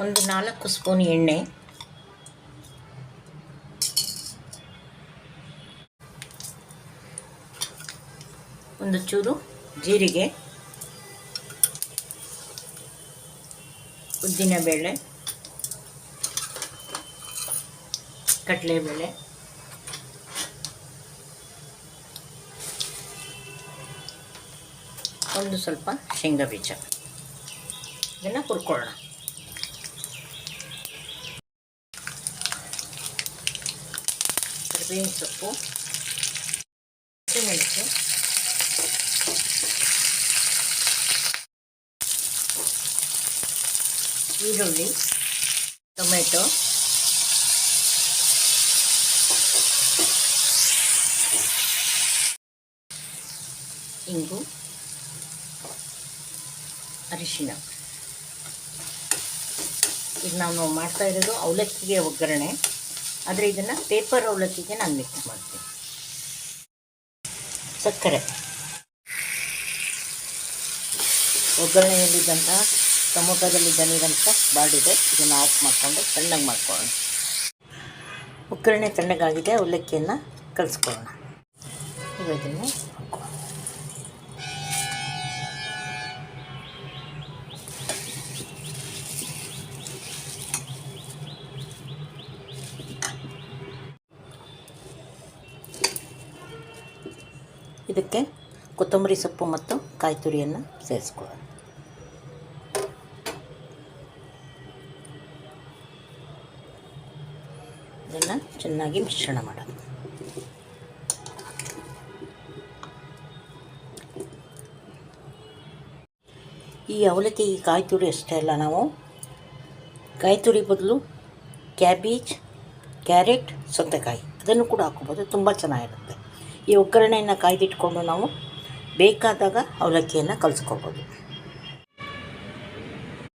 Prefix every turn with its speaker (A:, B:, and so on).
A: ಒಂದು 4 ಸ್ಪೂನ್ ಎಣ್ಣೆ, ಒಂದು ಚೂರು ಜೀರಿಗೆ, ಉದ್ದಿನಬೇಳೆ, ಕಡಲೆಬೇಳೆ, ಒಂದು ಸ್ವಲ್ಪ ಶೇಂಗಾ ಬೀಜ. ಇದನ್ನು ಹುರ್ಕೊಳ್ಳೋಣ. ಕರಿಬೇವಿನ ಸೊಪ್ಪು, ಹಸಿಮೆಣಸು, ಈರುಳ್ಳಿ, ಟೊಮೆಟೊ, ಇಂಗು, ಅರಿಶಿನ. ಈಗ ನಾವು ಮಾಡ್ತಾ ಇರೋದು ಅವಲಕ್ಕಿಗೆ ಒಗ್ಗರಣೆ, ಆದರೆ ಇದನ್ನು ಪೇಪರ್ ಅವಲಕ್ಕಿಗೆ ನಾನು ಮಿಕ್ಸ್ ಮಾಡ್ತೀನಿ. ಸಕ್ಕರೆ, ಒಗ್ಗರಣೆಯಲ್ಲಿದ್ದಂತಹ ಟೊಮೊಟೊದಲ್ಲಿದ್ದ ನೀರಂತ ಬಾಡಿದೆ. ಇದನ್ನು ಆಫ್ ಮಾಡಿಕೊಂಡು ತಣ್ಣಗೆ ಮಾಡ್ಕೊಳ್ಳೋಣ. ಒಗ್ಗರಣೆ ತಣ್ಣಗಾಗಿದೆ, ಅವಲಕ್ಕಿಯನ್ನು ಕಲಿಸ್ಕೊಳ್ಳೋಣ. ಈಗ ಇದನ್ನು ಇದಕ್ಕೆ ಕೊತ್ತಂಬರಿ ಸೊಪ್ಪು ಮತ್ತು ಕಾಯಿ ತುರಿಯನ್ನು ಸೇರಿಸ್ಕೊಳ್ಳೋಣ. ಇದನ್ನು ಚೆನ್ನಾಗಿ ಮಿಶ್ರಣ ಮಾಡೋದು. ಈ ಅವಲಕ್ಕಿಗೆ ಕಾಯಿ ತುರಿ ಅಷ್ಟೇ ಅಲ್ಲ, ನಾವು ಕಾಯಿ ತುರಿ ಬದಲು ಕ್ಯಾಬೇಜ್, ಕ್ಯಾರೆಟ್, ಸೌತೆಕಾಯಿ ಅದನ್ನು ಕೂಡ ಹಾಕ್ಕೋಬೋದು. ತುಂಬ ಚೆನ್ನಾಗಿರುತ್ತೆ. ಈ ಒಗ್ಗರಣೆಯನ್ನು ಕಾಯ್ದಿಟ್ಕೊಂಡು ನಾವು ಬೇಕಾದಾಗ ಅವಲಕ್ಕಿಯನ್ನು ಕಲಿಸ್ಕೋಬೋದು.